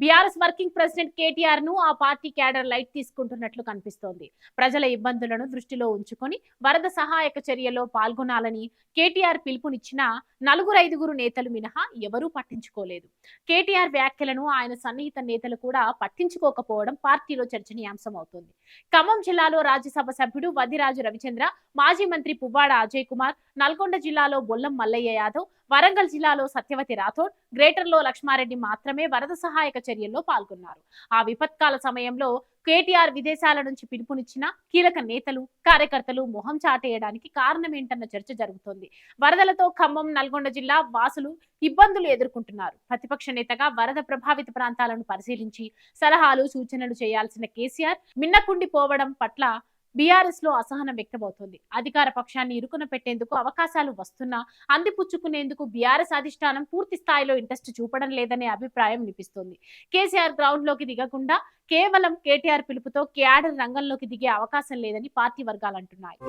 BRS working president KTR ను ఆ party cadre light తీసుకుంటున్నట్లు కనిపిస్తోంది. ప్రజల ఇబ్బందులను దృష్టిలో ఉంచుకొని వరద సహాయక చర్యలో పాల్గొనాలని కేటీఆర్ పిలుపునిచ్చినా నలుగురైదుగురు నేతలు మినహా ఎవరూ పట్టించుకోలేదు. కేటీఆర్ వ్యాఖ్యలను ఆయన సన్నిహిత నేతలు కూడా పట్టించుకోకపోవడం పార్టీలో చర్చనీయాంశం అవుతోంది. ఖమ్మం జిల్లాలో రాజ్యసభ సభ్యుడు వద్దిరాజు రవిచంద్ర, మాజీ మంత్రి పువ్వాడ అజయ్ కుమార్, నల్గొండ జిల్లాలో బొల్లం మల్లయ్య యాదవ్, వరంగల్ జిల్లాలో సత్యవతి రాథోడ్, గ్రేటర్లో లక్ష్మారెడ్డి మాత్రమే వరద సహాయక చర్యల్లో పాల్గొన్నారు. ఆ విపత్కాల సమయంలో కేటీఆర్ విదేశాల నుంచి పిలుపునిచ్చిన కీలక నేతలు, కార్యకర్తలు మొహం చాటేయడానికి కారణమేంటన్న చర్చ జరుగుతోంది. వరదలతో ఖమ్మం, నల్గొండ జిల్లా వాసులు ఇబ్బందులు ఎదుర్కొంటున్నారు. ప్రతిపక్ష నేతగా వరద ప్రభావిత ప్రాంతాలను పరిశీలించి సలహాలు, సూచనలు చేయాల్సిన కేసీఆర్ మిన్నకుండిపోవడం పట్ల బీఆర్ఎస్ లో అసహనం వ్యక్తమవుతోంది. అధికార పక్షాన్ని ఇరుకున పెట్టేందుకు అవకాశాలు వస్తున్నా అందిపుచ్చుకునేందుకు బీఆర్ఎస్ అధిష్టానం పూర్తి స్థాయిలో ఇంట్రెస్ట్ చూపడం లేదనే అభిప్రాయం వినిపిస్తోంది. కేసీఆర్ గ్రౌండ్ లోకి దిగకుండా కేవలం కేటీఆర్ పిలుపుతో క్యాడర్ రంగంలోకి దిగే అవకాశం లేదని పార్టీ వర్గాలు అంటున్నాయి.